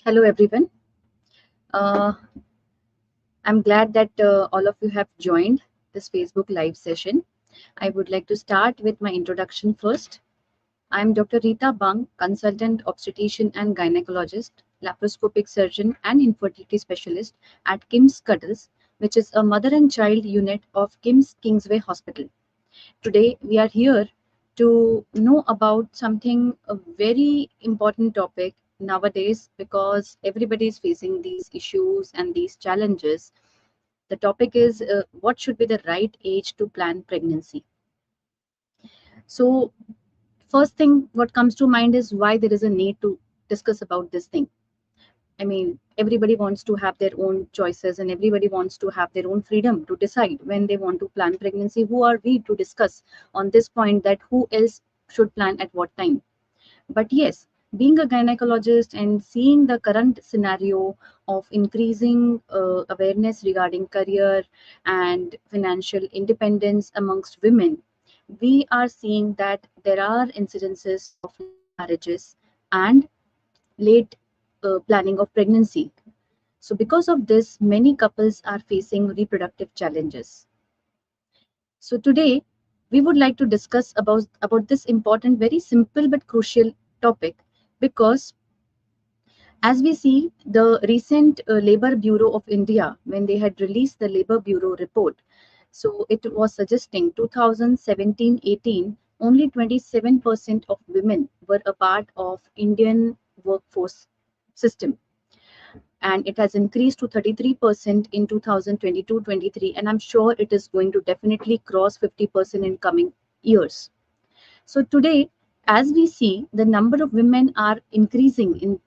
Hello, everyone. Uh, I'm glad that all of you have joined this Facebook Live session. I would like to start with my introduction first. I'm Dr. Rita Bang, consultant obstetrician and gynecologist, laparoscopic surgeon, and infertility specialist at Kim's Cuddles, which is a mother and child unit of Kim's Kingsway Hospital. Today, we are here to know about something, a very important topic nowadays, because everybody is facing these issues and these challenges. The topic is what should be the right age to plan pregnancy. So, first thing what comes to mind is why there is a need to discuss about this thing. I mean, everybody wants to have their own choices and everybody wants to have their own freedom to decide when they want to plan pregnancy. Who are we to discuss on this point that who else should plan at what time? But yes, being a gynecologist and seeing the current scenario of increasing awareness regarding career and financial independence amongst women, we are seeing that there are incidences of late marriages and late planning of pregnancy. So, because of this, many couples are facing reproductive challenges. So, today we would like to discuss about this important, very simple but crucial topic, because as we see the recent Labor Bureau of India, when they had released the Labor Bureau report, so it was suggesting 2017-18, only 27% of women were a part of Indian workforce system, and it has increased to 33% in 2022-23, and I'm sure it is going to definitely cross 50% in coming years. So today, as we see, the number of women are increasing in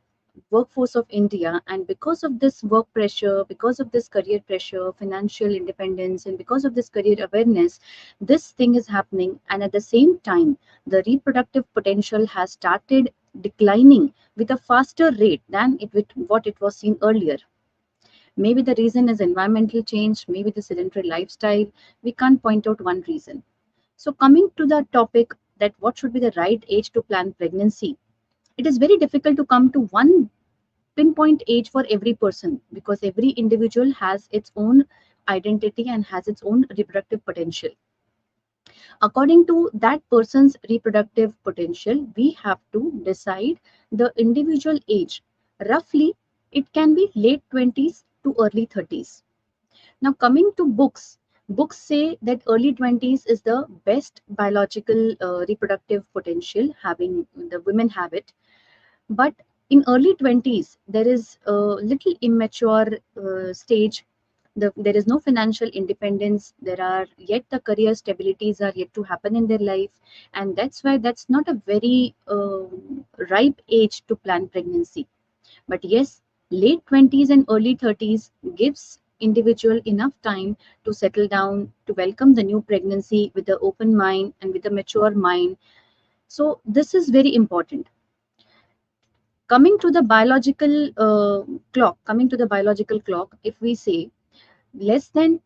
workforce of India, and because of this work pressure, because of this career pressure, financial independence, and because of this career awareness, this thing is happening. And at the same time, the reproductive potential has started declining with a faster rate than what it was seen earlier. Maybe the reason is environmental change, maybe the sedentary lifestyle. We can't point out one reason. So coming to the topic that what should be the right age to plan pregnancy, it is very difficult to come to one pinpoint age for every person, because every individual has its own identity and has its own reproductive potential. According to that person's reproductive potential, we have to decide the individual age. Roughly, it can be late 20s to early 30s. Now, coming to books, books say that early 20s is the best biological reproductive potential, having the women have it. But in early 20s, there is a little immature stage. There is no financial independence. There are yet the career stabilities are yet to happen in their life. And that's why that's not a very ripe age to plan pregnancy. But yes, late 20s and early 30s gives individual enough time to settle down, to welcome the new pregnancy with an open mind and with a mature mind. So this is very important. Coming to the biological clock, if we say less than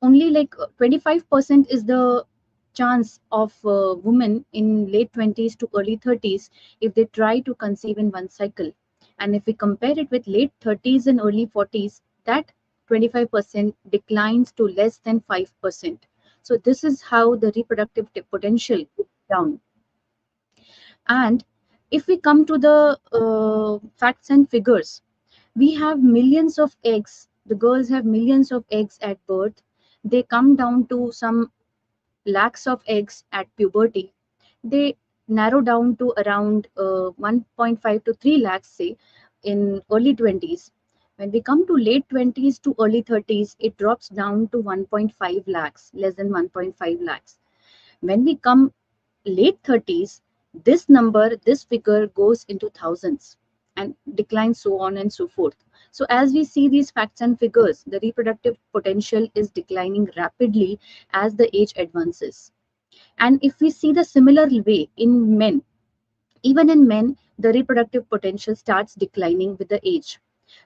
only like 25% is the chance of women in late 20s to early 30s if they try to conceive in one cycle. And if we compare it with late 30s and early 40s, that 25% declines to less than 5%. So this is how the reproductive potential is down. And if we come to the facts and figures, we have millions of eggs. The girls have millions of eggs at birth. They come down to some lakhs of eggs at puberty. They narrow down to around 1.5 to 3 lakhs, say, in early 20s. When we come to late 20s to early 30s, it drops down to 1.5 lakhs, less than 1.5 lakhs. When we come late 30s, this figure goes into thousands and declines, so on and so forth. So as we see these facts and figures, the reproductive potential is declining rapidly as the age advances. And if we see the similar way in men, even in men, the reproductive potential starts declining with the age.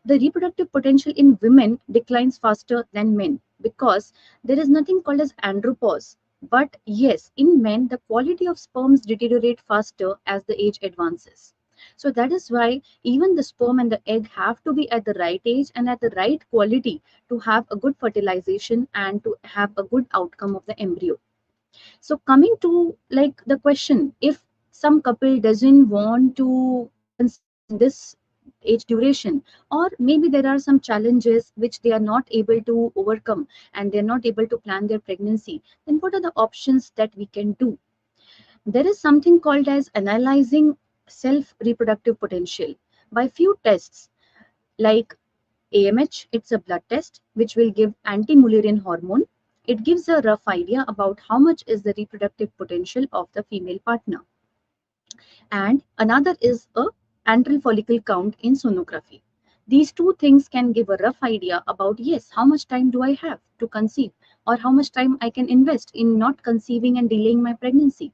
The reproductive potential in women declines faster than men because there is nothing called as andropause. But yes, in men, the quality of sperms deteriorate faster as the age advances. So that is why even the sperm and the egg have to be at the right age and at the right quality to have a good fertilization and to have a good outcome of the embryo. So coming to like the question, if some couple doesn't want to conceive in this age duration, or maybe there are some challenges which they are not able to overcome and they're not able to plan their pregnancy, then what are the options that we can do? There is something called as analyzing self reproductive potential by few tests like AMH. It's a blood test which will give anti-Mullerian hormone. It gives a rough idea about how much is the reproductive potential of the female partner. And another is a antral follicle count in sonography. These two things can give a rough idea about, yes, how much time do I have to conceive, or how much time I can invest in not conceiving and delaying my pregnancy.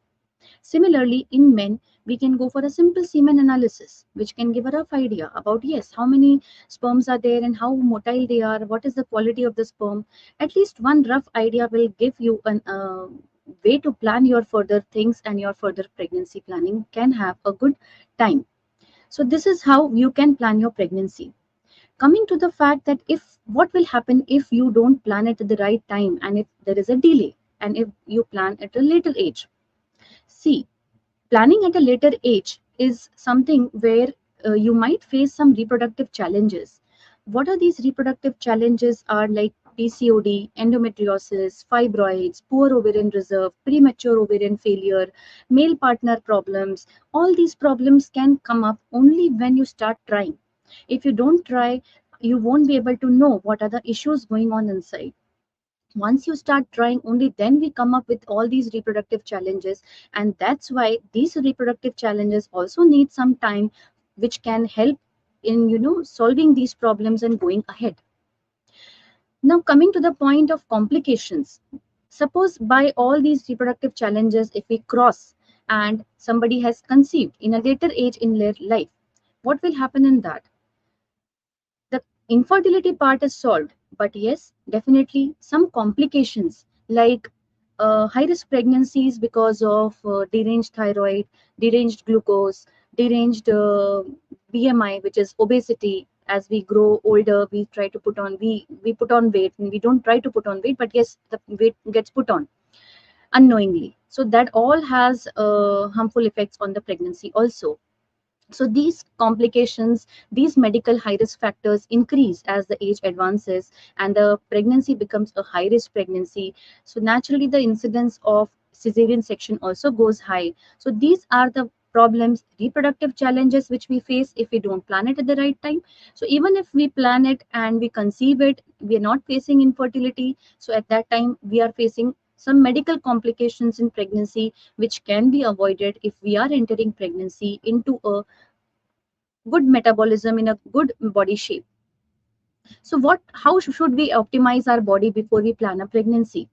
Similarly, in men, we can go for a simple semen analysis, which can give a rough idea about, yes, how many sperms are there and how motile they are, what is the quality of the sperm. At least one rough idea will give you an way to plan your further things, and your further pregnancy planning can have a good time. So this is how you can plan your pregnancy. Coming to the fact that if what will happen if you don't plan it at the right time, and if there is a delay, and if you plan at a later age. See, planning at a later age is something where you might face some reproductive challenges. What are these reproductive challenges are like PCOD, endometriosis, fibroids, poor ovarian reserve, premature ovarian failure, male partner problems. All these problems can come up only when you start trying. If you don't try, you won't be able to know what are the issues going on inside. Once you start trying, only then we come up with all these reproductive challenges. And that's why these reproductive challenges also need some time, which can help in solving these problems and going ahead. Now coming to the point of complications, suppose by all these reproductive challenges, if we cross and somebody has conceived in a later age in their life, what will happen in that? The infertility part is solved, but yes, definitely some complications like high risk pregnancies because of deranged thyroid, deranged glucose, deranged BMI, which is obesity. As we grow older, we try to put on we put on weight, and we don't try to put on weight, but yes, the weight gets put on unknowingly. So that all has harmful effects on the pregnancy also. So these complications, these medical high risk factors increase as the age advances and the pregnancy becomes a high risk pregnancy. So naturally the incidence of cesarean section also goes high. So these are the problems, reproductive challenges which we face if we don't plan it at the right time. So even if we plan it and we conceive it, we are not facing infertility. So at that time we are facing some medical complications in pregnancy, which can be avoided if we are entering pregnancy into a good metabolism, in a good body shape. So how should we optimize our body before we plan a pregnancy?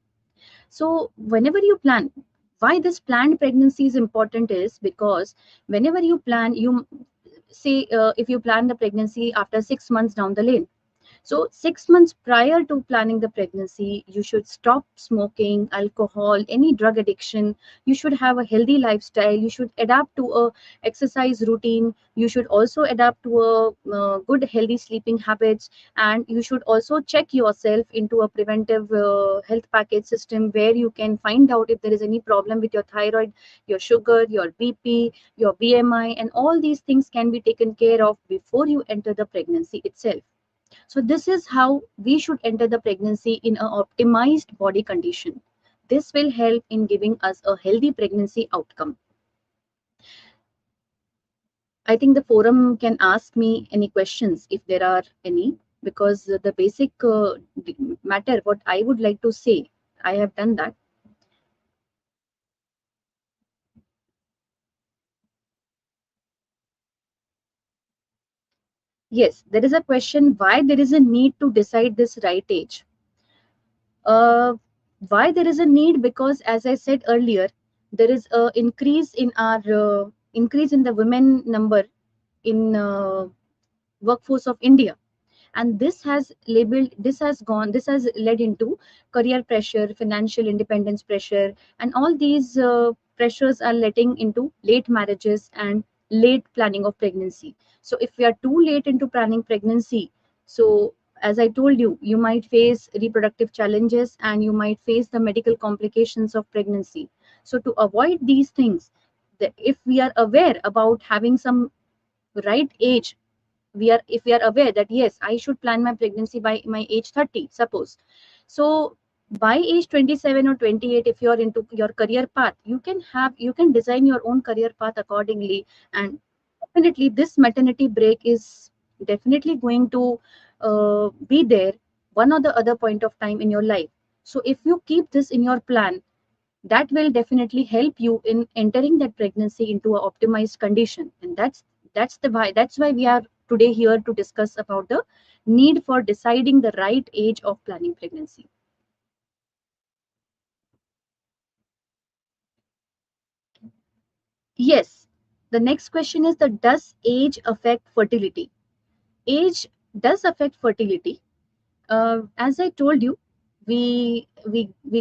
So whenever you plan, why this planned pregnancy is important is because whenever you plan, you say if you plan the pregnancy after 6 months down the lane, so 6 months prior to planning the pregnancy, you should stop smoking, alcohol, any drug addiction. You should have a healthy lifestyle. You should adapt to a exercise routine. You should also adapt to a good healthy sleeping habits. And you should also check yourself into a preventive health package system where you can find out if there is any problem with your thyroid, your sugar, your BP, your BMI, and all these things can be taken care of before you enter the pregnancy itself. So this is how we should enter the pregnancy in an optimized body condition. This will help in giving us a healthy pregnancy outcome. I think the forum can ask me any questions if there are any, because the basic matter, what I would like to say, I have done that. Yes, there is a question why there is a need to decide this right age. Why there is a need? Because as I said earlier, there is a increase in the women number in workforce of India, and this has led into career pressure, financial independence pressure, and all these pressures are letting into late marriages and late planning of pregnancy. So if we are too late into planning pregnancy, so as I told you, you might face reproductive challenges and you might face the medical complications of pregnancy. So to avoid these things, if we are aware about having some right age, if we are aware that yes, I should plan my pregnancy by my age 30, suppose. So by age 27 or 28, if you're into your career path, you can design your own career path accordingly. And definitely this maternity break is definitely going to be there one or the other point of time in your life. So if you keep this in your plan, that will definitely help you in entering that pregnancy into an optimized condition. And that's why we are today here to discuss about the need for deciding the right age of planning pregnancy. Yes, the next question is, the does age affect fertility? Age does affect fertility. As I told you, we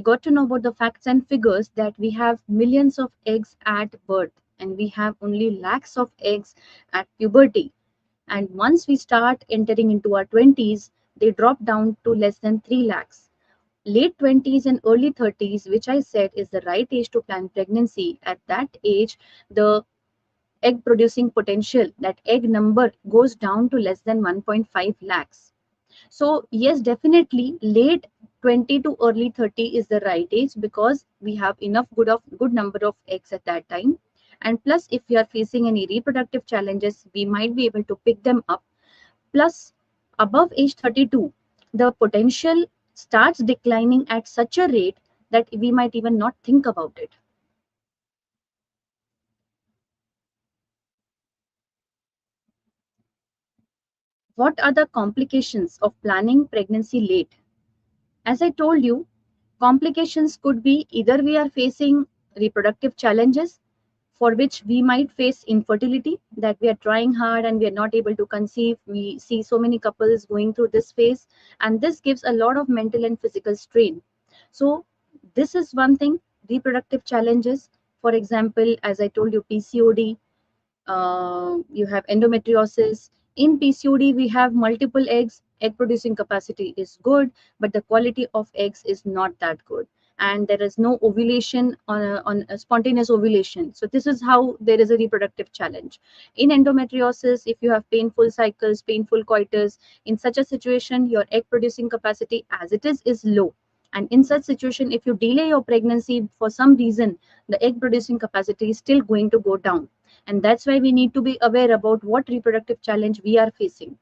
got to know about the facts and figures that we have millions of eggs at birth and we have only lakhs of eggs at puberty. And once we start entering into our 20s, they drop down to less than 3 lakhs. Late 20s and early 30s, which I said is the right age to plan pregnancy, at that age, the egg producing potential, that egg number goes down to less than 1.5 lakhs. So yes, definitely late 20 to early 30 is the right age because we have enough good number of eggs at that time. And plus, if we are facing any reproductive challenges, we might be able to pick them up. Plus, above age 32, the potential starts declining at such a rate that we might even not think about it. What are the complications of planning pregnancy late? As I told you, complications could be either we are facing reproductive challenges for which we might face infertility, that we are trying hard and we are not able to conceive. We see so many couples going through this phase, and this gives a lot of mental and physical strain. So, this is one thing, reproductive challenges. For example, as I told you, PCOD, you have endometriosis. In PCOD, we have multiple eggs. Egg producing capacity is good, but the quality of eggs is not that good. And there is no ovulation on a spontaneous ovulation. So this is how there is a reproductive challenge. In endometriosis, if you have painful cycles, painful coitus, in such a situation, your egg producing capacity as it is low. And in such situation, if you delay your pregnancy for some reason, the egg producing capacity is still going to go down. And that's why we need to be aware about what reproductive challenge we are facing.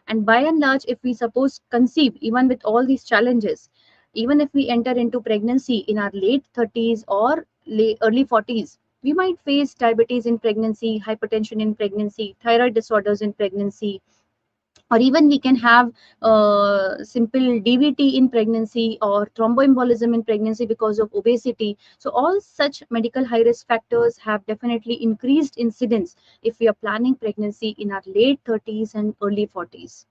And by and large, if we suppose conceive even with all these challenges, even if we enter into pregnancy in our late 30s or early 40s, we might face diabetes in pregnancy, hypertension in pregnancy, thyroid disorders in pregnancy, or even we can have simple DVT in pregnancy or thromboembolism in pregnancy because of obesity. So all such medical high risk factors have definitely increased incidence if we are planning pregnancy in our late 30s and early 40s.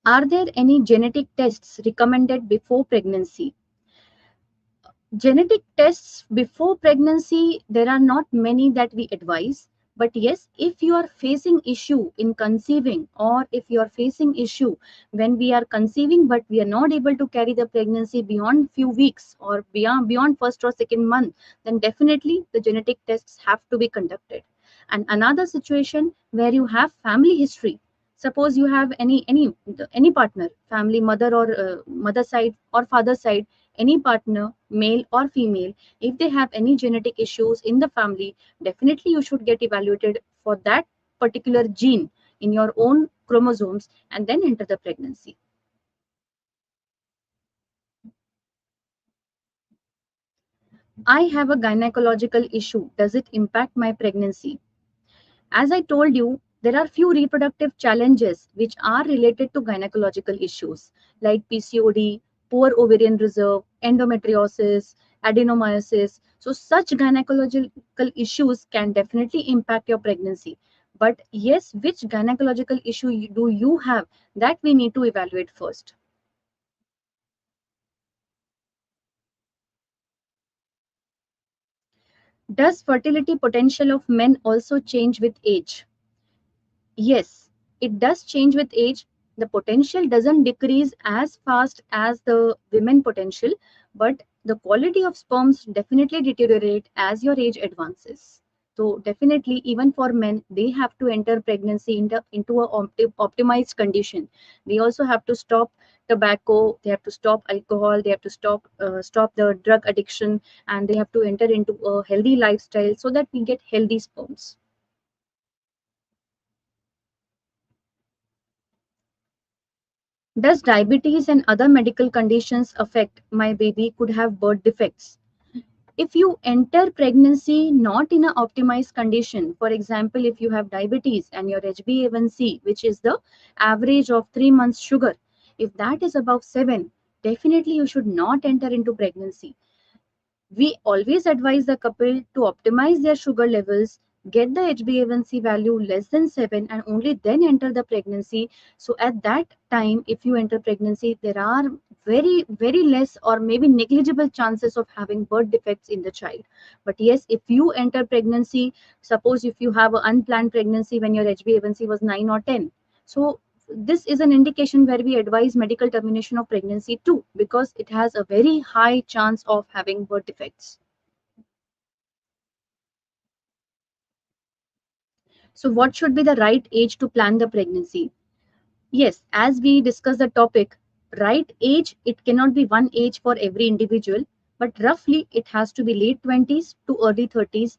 Are there any genetic tests recommended before pregnancy? Genetic tests before pregnancy, there are not many that we advise. But yes, if you are facing issue in conceiving, or if you are facing issue when we are conceiving but we are not able to carry the pregnancy beyond few weeks or beyond first or second month, then definitely the genetic tests have to be conducted. And another situation where you have family history, suppose you have any partner, family, mother or mother side or father side, any partner, male or female, if they have any genetic issues in the family, definitely you should get evaluated for that particular gene in your own chromosomes and then enter the pregnancy. I have a gynecological issue. Does it impact my pregnancy? As I told you, there are few reproductive challenges which are related to gynecological issues like PCOD, poor ovarian reserve, endometriosis, adenomyosis. So such gynecological issues can definitely impact your pregnancy. But yes, which gynecological issue do you have, that we need to evaluate first. Does fertility potential of men also change with age? Yes, it does change with age. The potential doesn't decrease as fast as the women potential, but the quality of sperms definitely deteriorate as your age advances. So definitely, even for men, they have to enter pregnancy into a optimized condition. They also have to stop tobacco, they have to stop alcohol, they have to stop the drug addiction, and they have to enter into a healthy lifestyle so that we get healthy sperms. Does diabetes and other medical conditions affect my baby could have birth defects? If you enter pregnancy not in an optimized condition, for example, if you have diabetes and your HbA1c, which is the average of 3 months sugar, if that is above 7, definitely you should not enter into pregnancy. We always advise the couple to optimize their sugar levels, get the HbA1c value less than 7, and only then enter the pregnancy. So at that time, if you enter pregnancy, there are very, very less or maybe negligible chances of having birth defects in the child. But yes, if you enter pregnancy, suppose if you have an unplanned pregnancy when your HbA1c was 9 or 10, so this is an indication where we advise medical termination of pregnancy too, because it has a very high chance of having birth defects. So what should be the right age to plan the pregnancy? Yes, as we discuss the topic, right age, it cannot be one age for every individual, but roughly it has to be late 20s to early 30s,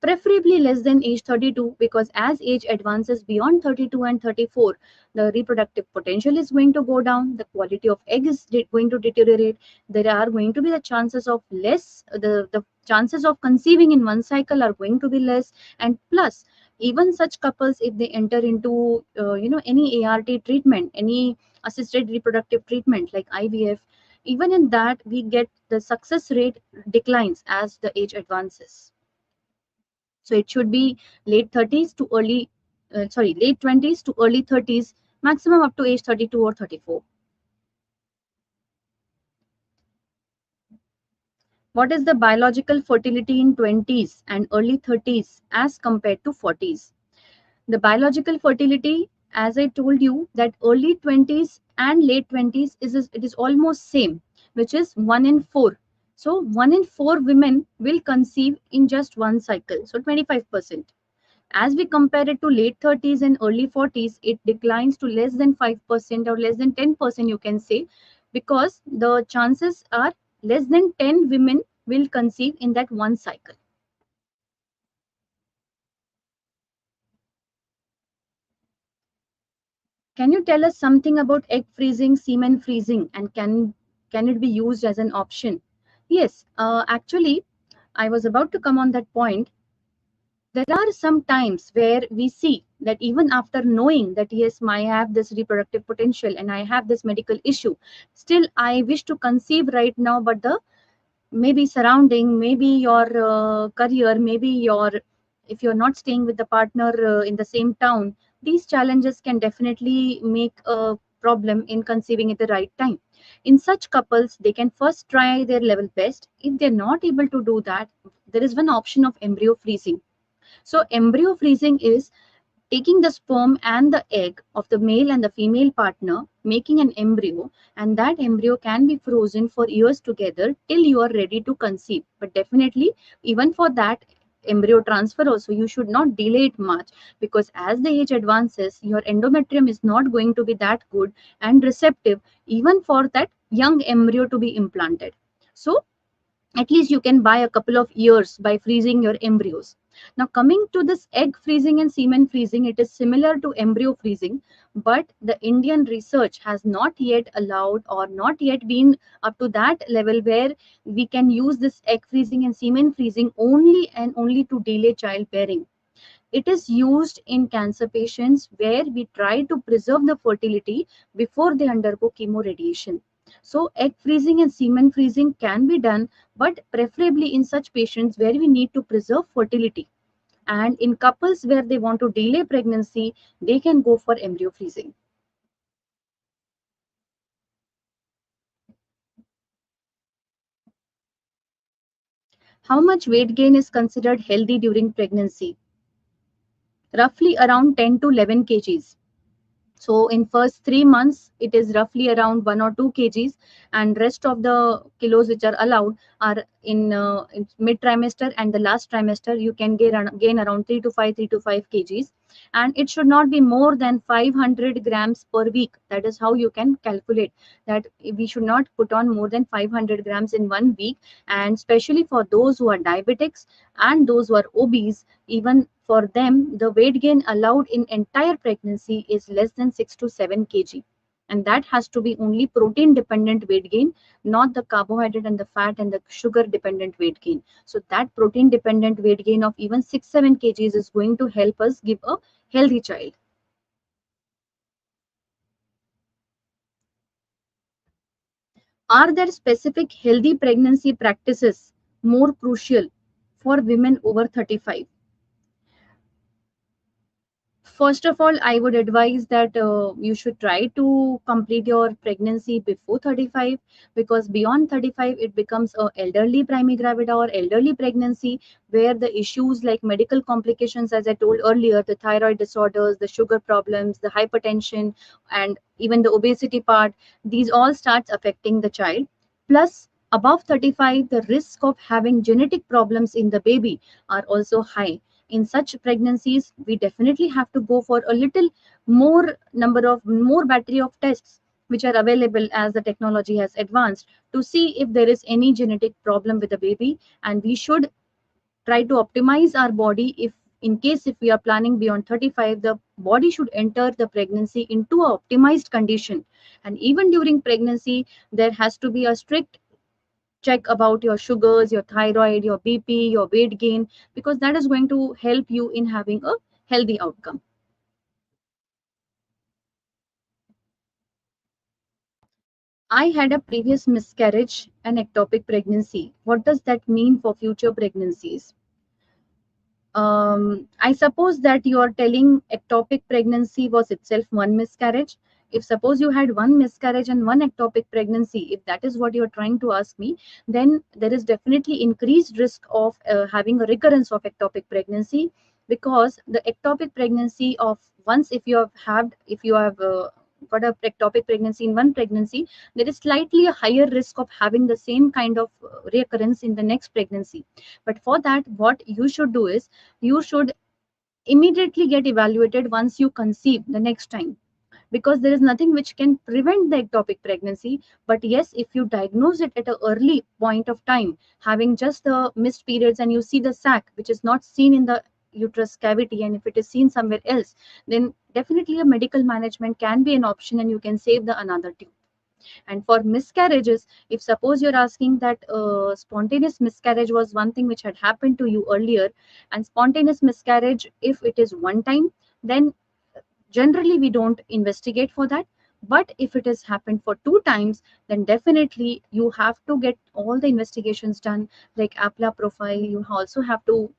preferably less than age 32, because as age advances beyond 32 and 34, the reproductive potential is going to go down, the quality of egg is going to deteriorate, there are going to be the chances of the chances of conceiving in one cycle are going to be less. And plus, even such couples, if they enter into any ART treatment, any assisted reproductive treatment like IVF, even in that we get the success rate declines as the age advances. So it should be late 30s to late 20s to early 30s, maximum up to age 32 or 34. What is the biological fertility in 20s and early 30s as compared to 40s? The biological fertility, as I told you, that early 20s and late 20s it is almost same, which is 1 in 4. So 1 in 4 women will conceive in just one cycle, so 25%. As we compare it to late 30s and early 40s, it declines to less than 5% or less than 10%, you can say, because the chances are less than 10 women will conceive in that one cycle. Can you tell us something about egg freezing, semen freezing, and can it be used as an option? Yes, actually, I was about to come on that point. There are some times where we see that even after knowing that yes, I have this reproductive potential and I have this medical issue, still I wish to conceive right now, but the maybe surrounding, maybe your career, maybe your, if you're not staying with the partner in the same town, these challenges can definitely make a problem in conceiving at the right time. In such couples, they can first try their level best. If they're not able to do that, there is one option of embryo freezing. So embryo freezing is taking the sperm and the egg of the male and the female partner, making an embryo, and that embryo can be frozen for years together till you are ready to conceive. But definitely, even for that embryo transfer also, you should not delay it much, because as the age advances, your endometrium is not going to be that good and receptive even for that young embryo to be implanted. So at least you can buy a couple of years by freezing your embryos. Now, coming to this egg freezing and semen freezing, it is similar to embryo freezing, but the Indian research has not yet allowed or not yet been up to that level where we can use this egg freezing and semen freezing only and only to delay childbearing. It is used in cancer patients where we try to preserve the fertility before they undergo chemoradiation. So egg freezing and semen freezing can be done, but preferably in such patients where we need to preserve fertility. And in couples where they want to delay pregnancy, they can go for embryo freezing. How much weight gain is considered healthy during pregnancy? Roughly around 10 to 11 kgs. So in first 3 months, it is roughly around 1 or 2 kgs, and rest of the kilos which are allowed are in mid trimester and the last trimester. You can gain around 3 to 5 kgs, and it should not be more than 500 grams per week. That is how you can calculate that we should not put on more than 500 grams in 1 week, and especially for those who are diabetics and those who are obese, even for them, the weight gain allowed in entire pregnancy is less than 6 to 7 kg. And that has to be only protein dependent weight gain, not the carbohydrate and the fat and the sugar dependent weight gain. So that protein dependent weight gain of even 6-7 kgs is going to help us give a healthy child. Are there specific healthy pregnancy practices more crucial for women over 35? First of all, I would advise that you should try to complete your pregnancy before 35, because beyond 35 it becomes a elderly primigravida or elderly pregnancy, where the issues like medical complications, as I told earlier, the thyroid disorders, the sugar problems, the hypertension, and even the obesity part, these all starts affecting the child. Plus, above 35, the risk of having genetic problems in the baby are also high. In such pregnancies, we definitely have to go for a little more battery of tests which are available as the technology has advanced, to see if there is any genetic problem with the baby. And we should try to optimize our body. If in case if we are planning beyond 35, the body should enter the pregnancy into a optimized condition. And even during pregnancy, there has to be a strict check about your sugars, your thyroid, your BP, your weight gain, because that is going to help you in having a healthy outcome. I had a previous miscarriage and ectopic pregnancy. What does that mean for future pregnancies? I suppose that you are telling ectopic pregnancy was itself one miscarriage. If suppose you had one miscarriage and one ectopic pregnancy, if that is what you are trying to ask me, then there is definitely increased risk of having a recurrence of ectopic pregnancy, because the ectopic pregnancy of once if you have got a ectopic pregnancy in one pregnancy, there is slightly a higher risk of having the same kind of recurrence in the next pregnancy. But for that, what you should do is you should immediately get evaluated once you conceive the next time, because there is nothing which can prevent the ectopic pregnancy. But yes, if you diagnose it at an early point of time, having just the missed periods, and you see the sac which is not seen in the uterus cavity, and if it is seen somewhere else, then definitely a medical management can be an option and you can save the another tube. And for miscarriages, if suppose you're asking that spontaneous miscarriage was one thing which had happened to you earlier, and spontaneous miscarriage, if it is one time, then generally we don't investigate for that. But if it has happened for 2 times, then definitely you have to get all the investigations done, like apla profile. You also have to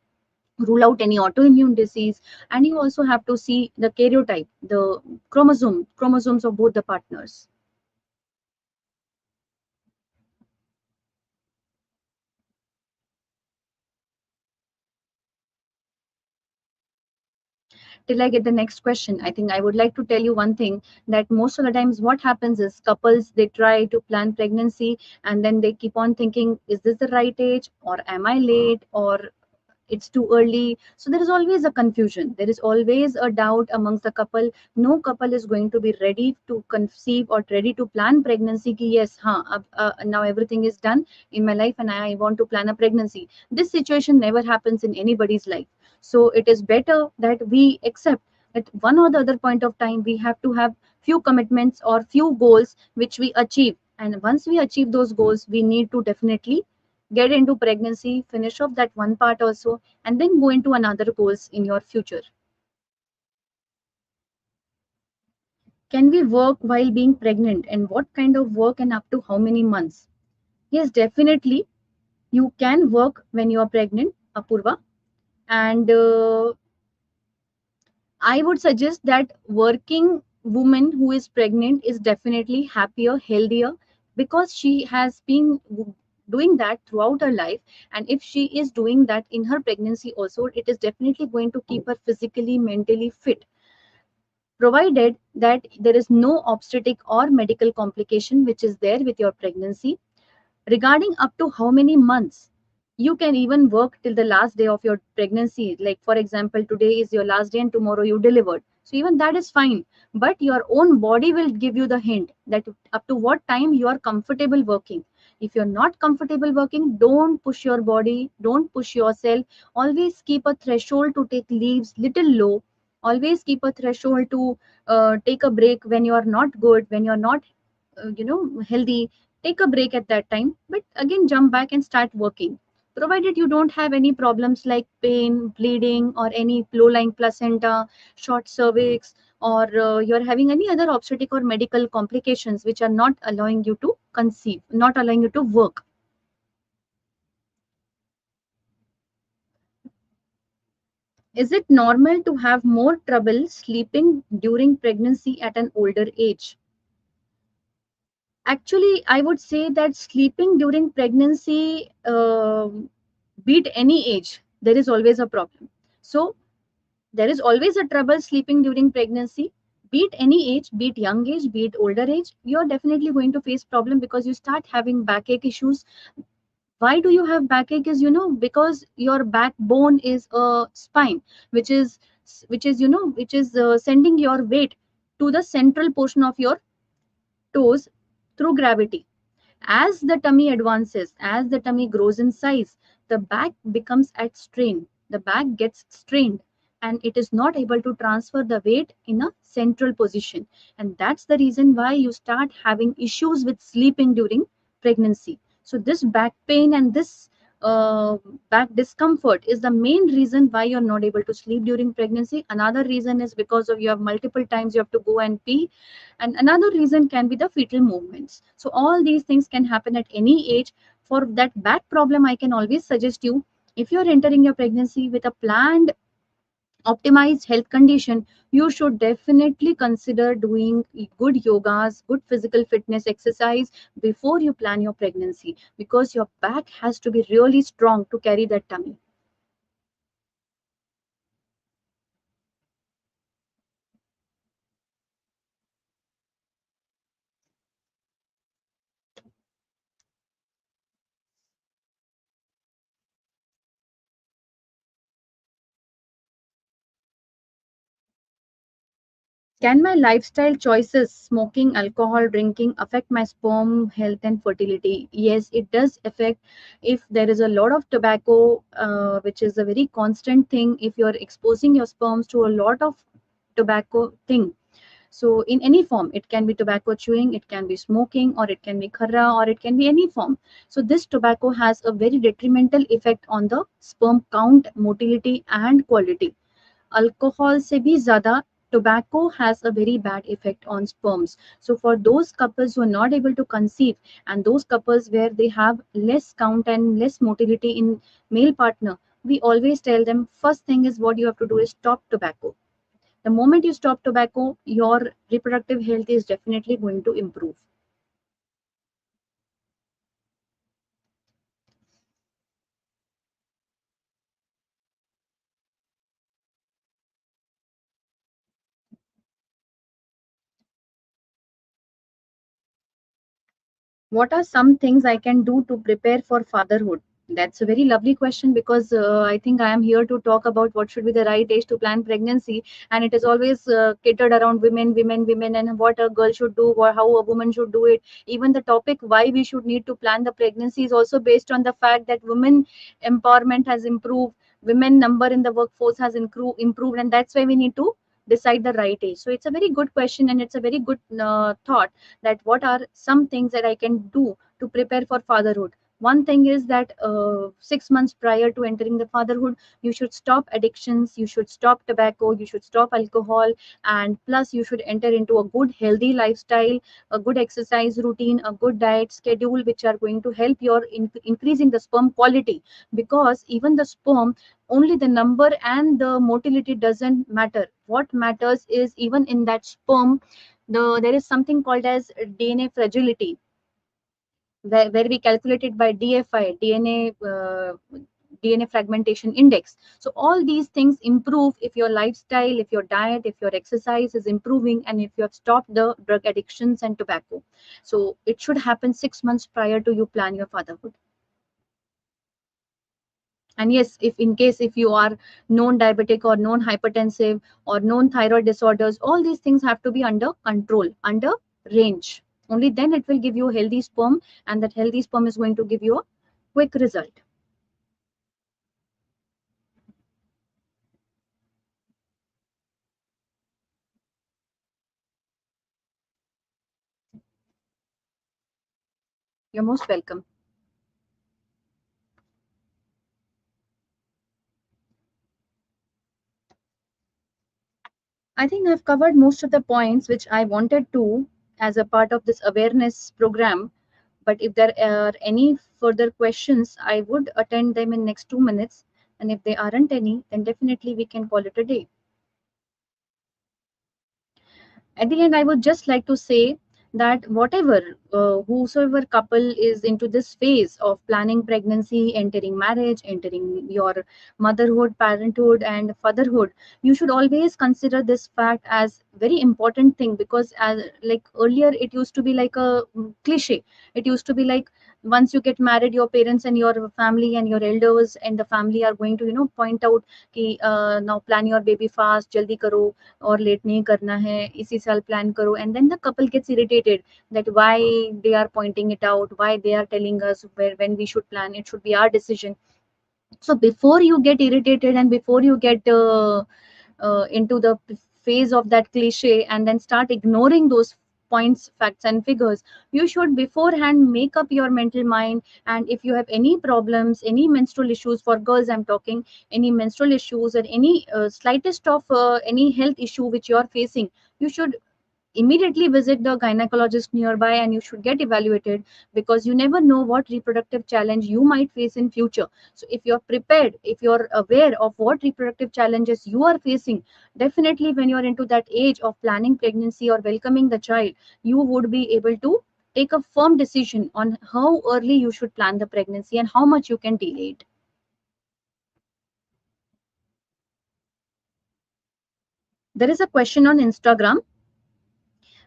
rule out any autoimmune disease, and you also have to see the karyotype, the chromosomes of both the partners. Till I get the next question, I think I would like to tell you one thing, that most of the times what happens is couples, they try to plan pregnancy and then they keep on thinking, is this the right age, or am I late, or it's too early. So there is always a confusion. There is always a doubt amongst the couple. No couple is going to be ready to conceive or ready to plan pregnancy. Ki yes, now everything is done in my life and I want to plan a pregnancy. This situation never happens in anybody's life. So it is better that we accept at one or the other point of time we have to have few commitments or few goals which we achieve. And once we achieve those goals, we need to definitely get into pregnancy, finish off that one part also, and then go into another goals in your future. Can we work while being pregnant, and what kind of work and up to how many months? Yes, definitely. You can work when you are pregnant, Apurva. And I would suggest that working woman who is pregnant is definitely happier, healthier, because she has been doing that throughout her life, and if she is doing that in her pregnancy also, it is definitely going to keep her physically, mentally fit, provided that there is no obstetric or medical complication which is there with your pregnancy. Regarding up to how many months, you can even work till the last day of your pregnancy. Like, for example, today is your last day and tomorrow you delivered. So even that is fine. But your own body will give you the hint that up to what time you are comfortable working. If you're not comfortable working, don't push your body, don't push yourself. Always keep a threshold to take leaves little low. Always keep a threshold to take a break when you are not good, when you're not healthy. Take a break at that time, but again jump back and start working, provided you don't have any problems like pain, bleeding, or any low-lying placenta, short cervix, or you're having any other obstetric or medical complications which are not allowing you to conceive, not allowing you to work. Is it normal to have more trouble sleeping during pregnancy at an older age? Actually, I would say that sleeping during pregnancy, beat any age, there is always a problem. So there is always a trouble sleeping during pregnancy. Beat any age, beat young age, beat older age, you're definitely going to face problem because you start having backache issues. Why do you have backache? Is because your backbone is a spine, which is sending your weight to the central portion of your toes through gravity. As the tummy advances, as the tummy grows in size, the back becomes at strain. The back gets strained and it is not able to transfer the weight in a central position. And that's the reason why you start having issues with sleeping during pregnancy. So, this back pain and this uh, back discomfort is the main reason why you're not able to sleep during pregnancy. Another reason is because of you have multiple times you have to go and pee, and another reason can be the fetal movements. So all these things can happen at any age. For that back problem, I can always suggest you, if you're entering your pregnancy with a planned optimized health condition, you should definitely consider doing good yogas, good physical fitness exercise before you plan your pregnancy, because your back has to be really strong to carry that tummy. Can my lifestyle choices, smoking, alcohol, drinking, affect my sperm health and fertility? Yes, it does affect. If there is a lot of tobacco, which is a very constant thing, if you're exposing your sperms to a lot of tobacco thing, so in any form, it can be tobacco chewing, it can be smoking, or it can be kharra, or it can be any form. So this tobacco has a very detrimental effect on the sperm count, motility, and quality. Alcohol से भी ज़्यादा tobacco has a very bad effect on sperms. So for those couples who are not able to conceive, and those couples where they have less count and less motility in male partner, we always tell them first thing is what you have to do is stop tobacco. The moment you stop tobacco, your reproductive health is definitely going to improve. What are some things I can do to prepare for fatherhood? That's a very lovely question, because I think I am here to talk about what should be the right age to plan pregnancy, and it is always catered around women, women, women, and what a girl should do or how a woman should do it. Even the topic why we should need to plan the pregnancy is also based on the fact that women empowerment has improved, women number in the workforce has improved, and that's why we need to decide the right age. So it's a very good question, and it's a very good thought, that what are some things that I can do to prepare for fatherhood. One thing is that 6 months prior to entering the fatherhood, you should stop addictions, you should stop tobacco, you should stop alcohol, and plus you should enter into a good healthy lifestyle, a good exercise routine, a good diet schedule, which are going to help your increasing the sperm quality. Because even the sperm, only the number and the motility doesn't matter. What matters is, even in that sperm, there is something called as DNA fragility, where we calculate it by DFI, DNA fragmentation index. So all these things improve if your lifestyle, if your diet, if your exercise is improving, and if you have stopped the drug addictions and tobacco. So it should happen 6 months prior to you plan your fatherhood. And yes, if in case if you are known diabetic or known hypertensive or known thyroid disorders, all these things have to be under control, under range. Only then it will give you a healthy sperm, and that healthy sperm is going to give you a quick result. You're most welcome. I think I've covered most of the points which I wanted to as a part of this awareness program. But if there are any further questions, I would attend them in next 2 minutes. And if there aren't any, then definitely we can call it a day. At the end, I would just like to say that whatever, whosoever couple is into this phase of planning pregnancy, entering marriage, entering your motherhood, parenthood, and fatherhood, you should always consider this fact as very important thing, because as like earlier it used to be like a cliche. It used to be like, once you get married, your parents and your family and your elders and the family are going to point out कि now plan your baby fast, jaldi karo, और late नहीं करना है, इसी साल plan करो. And then the couple gets irritated that why they are pointing it out, why they are telling us where when we should plan, it should be our decision. So before you get irritated and before you get into the phase of that cliche and then start ignoring those points, facts, and figures, you should beforehand make up your mental mind. And if you have any problems, any menstrual issues, for girls I'm talking, any menstrual issues or any slightest of any health issue which you are facing, you should immediately visit the gynecologist nearby and you should get evaluated, because you never know what reproductive challenge you might face in future. So if you're prepared, if you're aware of what reproductive challenges you are facing, definitely when you're into that age of planning pregnancy or welcoming the child, you would be able to take a firm decision on how early you should plan the pregnancy and how much you can delay it. There is a question on Instagram.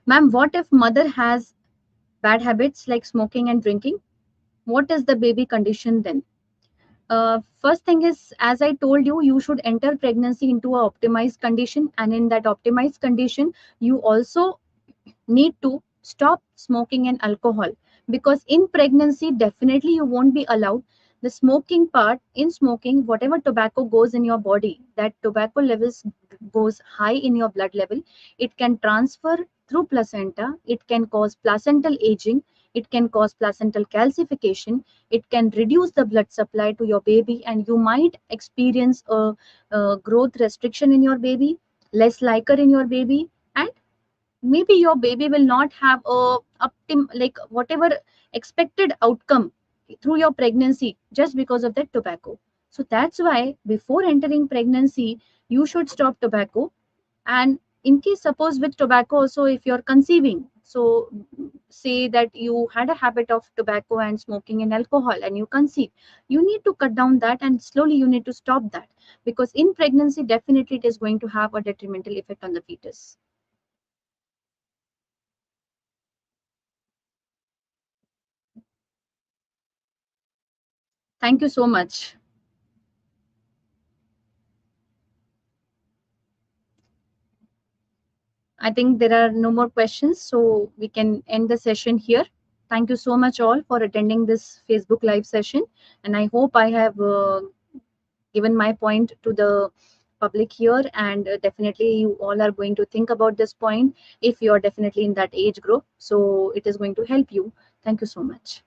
Ma'am, what if mother has bad habits like smoking and drinking? What is the baby condition then? First thing is, as I told you, you should enter pregnancy into a optimized condition, and in that optimized condition, you also need to stop smoking and alcohol, because in pregnancy definitely you won't be allowed the smoking part. In smoking, whatever tobacco goes in your body, that tobacco levels goes high in your blood level, it can transfer through placenta, it can cause placental aging, it can cause placental calcification, it can reduce the blood supply to your baby, and you might experience a growth restriction in your baby, less liquor in your baby, and maybe your baby will not have a like whatever expected outcome through your pregnancy just because of that tobacco. So that's why before entering pregnancy, you should stop tobacco. And in case suppose with tobacco also, if you're conceiving, so say that you had a habit of tobacco and smoking and alcohol and you conceive, you need to cut down that and slowly you need to stop that, because in pregnancy definitely it is going to have a detrimental effect on the fetus. Thank you so much. I think there are no more questions, so we can end the session here. Thank you so much all for attending this Facebook Live session, and I hope I have given my point to the public here, and definitely you all are going to think about this point if you are definitely in that age group. So it is going to help you. Thank you so much.